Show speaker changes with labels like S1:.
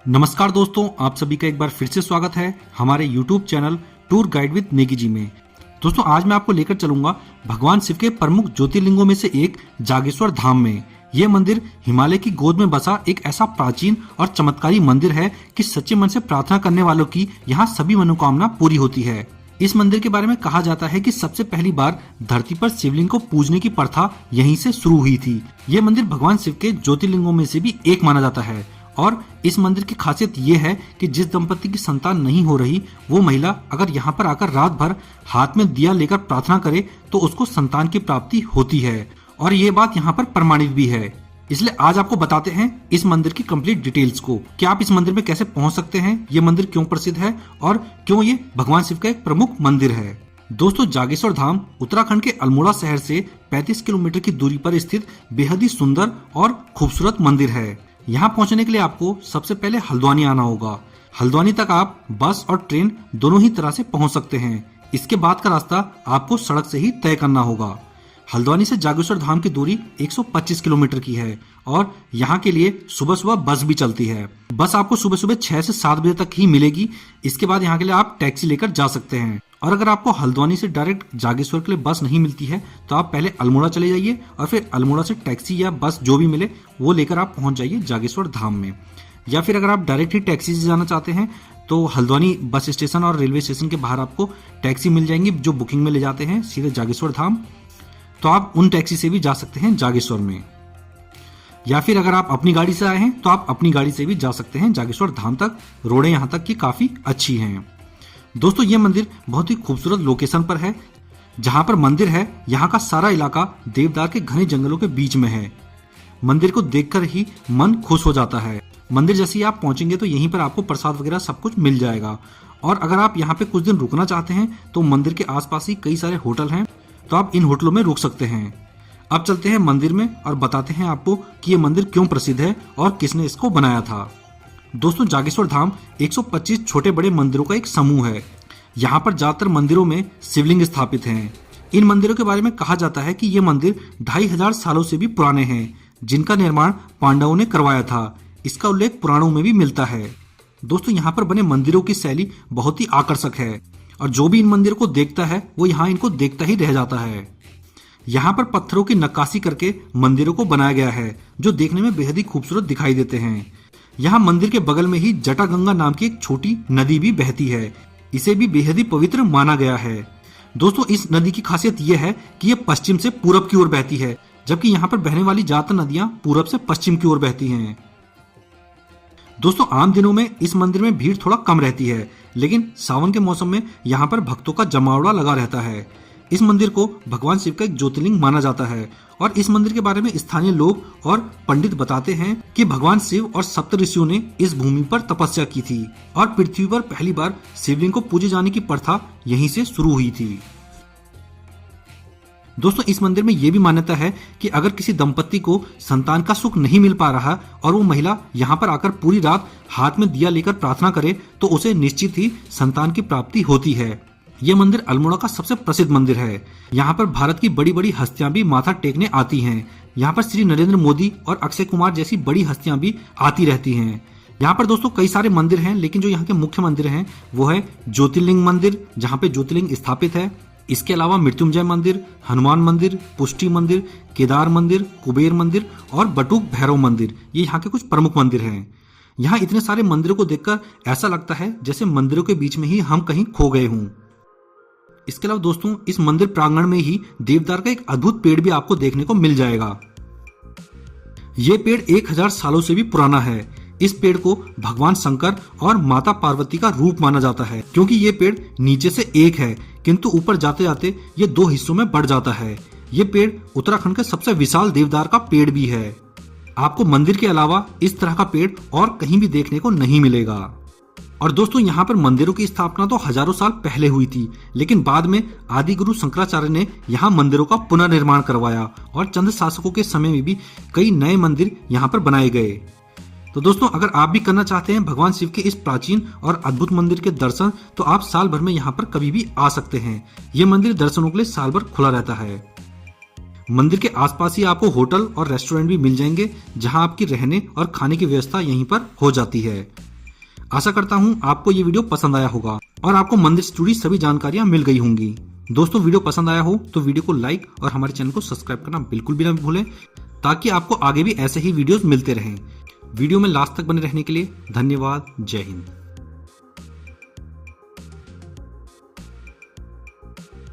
S1: नमस्कार दोस्तों, आप सभी का एक बार फिर से स्वागत है हमारे YouTube चैनल tour guide with Negi ji में। दोस्तों, आज मैं आपको लेकर चलूंगा भगवान शिव के प्रमुख ज्योतिर्लिंगों में से एक जागेश्वर धाम में। यह मंदिर हिमालय की गोद में बसा एक ऐसा प्राचीन और चमत्कारी मंदिर है कि सच्चे मन से प्रार्थना करने वालों की यहाँ सभी मनोकामना पूरी होती है। इस मंदिर के बारे में कहा जाता है कि सबसे पहली बार धरती पर शिवलिंग को पूजने की प्रथा यहीं से शुरू हुई थी। यह मंदिर भगवान शिव के ज्योतिर्लिंगों में से भी एक माना जाता है और इस मंदिर की खासियत ये है कि जिस दंपति की संतान नहीं हो रही, वो महिला अगर यहाँ पर आकर रात भर हाथ में दिया लेकर प्रार्थना करे तो उसको संतान की प्राप्ति होती है और ये बात यहाँ पर प्रमाणित भी है। इसलिए आज आपको बताते हैं इस मंदिर की कंप्लीट डिटेल्स को कि आप इस मंदिर में कैसे पहुंच सकते हैं, ये मंदिर क्यों प्रसिद्ध है और क्यों ये भगवान शिव का एक प्रमुख मंदिर है। दोस्तों, जागेश्वर धाम उत्तराखंड के अल्मोड़ा शहर से 35 किलोमीटर की दूरी पर स्थित बेहद ही सुंदर और खूबसूरत मंदिर है। यहाँ पहुंचने के लिए आपको सबसे पहले हल्द्वानी आना होगा। हल्द्वानी तक आप बस और ट्रेन दोनों ही तरह से पहुंच सकते हैं। इसके बाद का रास्ता आपको सड़क से ही तय करना होगा। हल्द्वानी से जागेश्वर धाम की दूरी 125 किलोमीटर की है और यहाँ के लिए सुबह सुबह बस भी चलती है। बस आपको सुबह सुबह 6 से 7 बजे तक ही मिलेगी। इसके बाद यहाँ के लिए आप टैक्सी लेकर जा सकते हैं और अगर आपको हल्द्वानी से डायरेक्ट जागेश्वर के लिए बस नहीं मिलती है तो आप पहले अल्मोड़ा चले जाइए और फिर अल्मोड़ा से टैक्सी या बस जो भी मिले वो लेकर आप पहुंच जाइए जागेश्वर धाम में। या फिर अगर आप डायरेक्ट ही टैक्सी से जाना चाहते हैं तो हल्द्वानी बस स्टेशन और रेलवे स्टेशन के बाहर आपको टैक्सी मिल जाएंगी जो बुकिंग में ले जाते हैं सीधे जागेश्वर धाम। तो आप उन टैक्सी से भी जा सकते हैं जागेश्वर में। या फिर अगर आप अपनी गाड़ी से आए हैं तो आप अपनी गाड़ी से भी जा सकते हैं जागेश्वर धाम तक। रोडें यहाँ तक की काफी अच्छी हैं। दोस्तों, ये मंदिर बहुत ही खूबसूरत लोकेशन पर है। जहां पर मंदिर है यहाँ का सारा इलाका देवदार के घने जंगलों के बीच में है। मंदिर को देखकर ही मन खुश हो जाता है। मंदिर जैसे ही आप पहुंचेंगे तो यहीं पर आपको प्रसाद वगैरह सब कुछ मिल जाएगा और अगर आप यहाँ पे कुछ दिन रुकना चाहते हैं तो मंदिर के आसपास ही कई सारे होटल हैं, तो आप इन होटलों में रुक सकते हैं। अब चलते हैं मंदिर में और बताते हैं आपको कि ये मंदिर क्यों प्रसिद्ध है और किसने इसको बनाया था। दोस्तों, जागेश्वर धाम 125 छोटे बड़े मंदिरों का एक समूह है। यहाँ पर ज्यादातर मंदिरों में शिवलिंग स्थापित हैं। इन मंदिरों के बारे में कहा जाता है कि ये मंदिर 2500 सालों से भी पुराने हैं, जिनका निर्माण पांडवों ने करवाया था। इसका उल्लेख पुराणों में भी मिलता है। दोस्तों, यहाँ पर बने मंदिरों की शैली बहुत ही आकर्षक है और जो भी इन मंदिरों को देखता है वो यहाँ इनको देखता ही रह जाता है। यहाँ पर पत्थरों की नक्काशी करके मंदिरों को बनाया गया है जो देखने में बेहद ही खूबसूरत दिखाई देते हैं। यहाँ मंदिर के बगल में ही जटागंगा नाम की एक छोटी नदी भी बहती है। इसे भी बेहद ही पवित्र माना गया है। दोस्तों, इस नदी की खासियत यह है कि ये पश्चिम से पूरब की ओर बहती है, जबकि यहाँ पर बहने वाली ज्यादातर नदियां पूरब से पश्चिम की ओर बहती हैं। दोस्तों, आम दिनों में इस मंदिर में भीड़ थोड़ा कम रहती है, लेकिन सावन के मौसम में यहाँ पर भक्तों का जमावड़ा लगा रहता है। इस मंदिर को भगवान शिव का एक ज्योतिर्लिंग माना जाता है और इस मंदिर के बारे में स्थानीय लोग और पंडित बताते हैं कि भगवान शिव और सप्त ऋषियों ने इस भूमि पर तपस्या की थी और पृथ्वी पर पहली बार शिवलिंग को पूजे जाने की प्रथा यहीं से शुरू हुई थी। दोस्तों, इस मंदिर में यह भी मान्यता है कि अगर किसी दंपति को संतान का सुख नहीं मिल पा रहा और वो महिला यहाँ पर आकर पूरी रात हाथ में दिया लेकर प्रार्थना करे तो उसे निश्चित ही संतान की प्राप्ति होती है। यह मंदिर अल्मोड़ा का सबसे प्रसिद्ध मंदिर है। यहाँ पर भारत की बड़ी बड़ी हस्तियां भी माथा टेकने आती हैं। यहाँ पर श्री नरेंद्र मोदी और अक्षय कुमार जैसी बड़ी हस्तियां भी आती रहती हैं। यहाँ पर दोस्तों कई सारे मंदिर हैं, लेकिन जो यहाँ के मुख्य मंदिर हैं वो है ज्योतिर्लिंग मंदिर, जहाँ पे ज्योतिर्लिंग स्थापित है। इसके अलावा मृत्युंजय मंदिर, हनुमान मंदिर, पुष्टि मंदिर, केदार मंदिर, कुबेर मंदिर और बटुक भैरव मंदिर, ये यहाँ के कुछ प्रमुख मंदिर हैं। यहाँ इतने सारे मंदिरों को देखकर ऐसा लगता है जैसे मंदिरों के बीच में ही हम कहीं खो गए हों। इसके अलावा दोस्तों, इस मंदिर प्रांगण में ही देवदार का एक अद्भुत पेड़ भी आपको देखने को मिल जाएगा। ये पेड़ 1000 सालों से भी पुराना है। इस पेड़ को भगवान शंकर और माता पार्वती का रूप माना जाता है, क्योंकि ये पेड़ नीचे से एक है किंतु ऊपर जाते जाते ये 2 हिस्सों में बढ़ जाता है। ये पेड़ उत्तराखंड का सबसे विशाल देवदार का पेड़ भी है। आपको मंदिर के अलावा इस तरह का पेड़ और कहीं भी देखने को नहीं मिलेगा। और दोस्तों, यहाँ पर मंदिरों की स्थापना तो हजारों साल पहले हुई थी, लेकिन बाद में आदि गुरु शंकराचार्य ने यहाँ मंदिरों का पुनर्निर्माण करवाया और चंद शासकों के समय में भी कई नए मंदिर यहाँ पर बनाए गए। तो दोस्तों, अगर आप भी करना चाहते हैं भगवान शिव के इस प्राचीन और अद्भुत मंदिर के दर्शन, तो आप साल भर में यहाँ पर कभी भी आ सकते हैं। ये मंदिर दर्शनों के लिए साल भर खुला रहता है। मंदिर के आसपास ही आपको होटल और रेस्टोरेंट भी मिल जाएंगे, जहां आपकी रहने और खाने की व्यवस्था यहीं पर हो जाती है। आशा करता हूँ आपको ये वीडियो पसंद आया होगा और आपको मंदिर से जुड़ी सभी जानकारियां मिल गई होंगी। दोस्तों, वीडियो पसंद आया हो तो वीडियो को लाइक और हमारे चैनल को सब्सक्राइब करना बिल्कुल भी ना भूलें, ताकि आपको आगे भी ऐसे ही वीडियोस मिलते रहें। वीडियो में लास्ट तक बने रहने के लिए धन्यवाद। जय हिंद।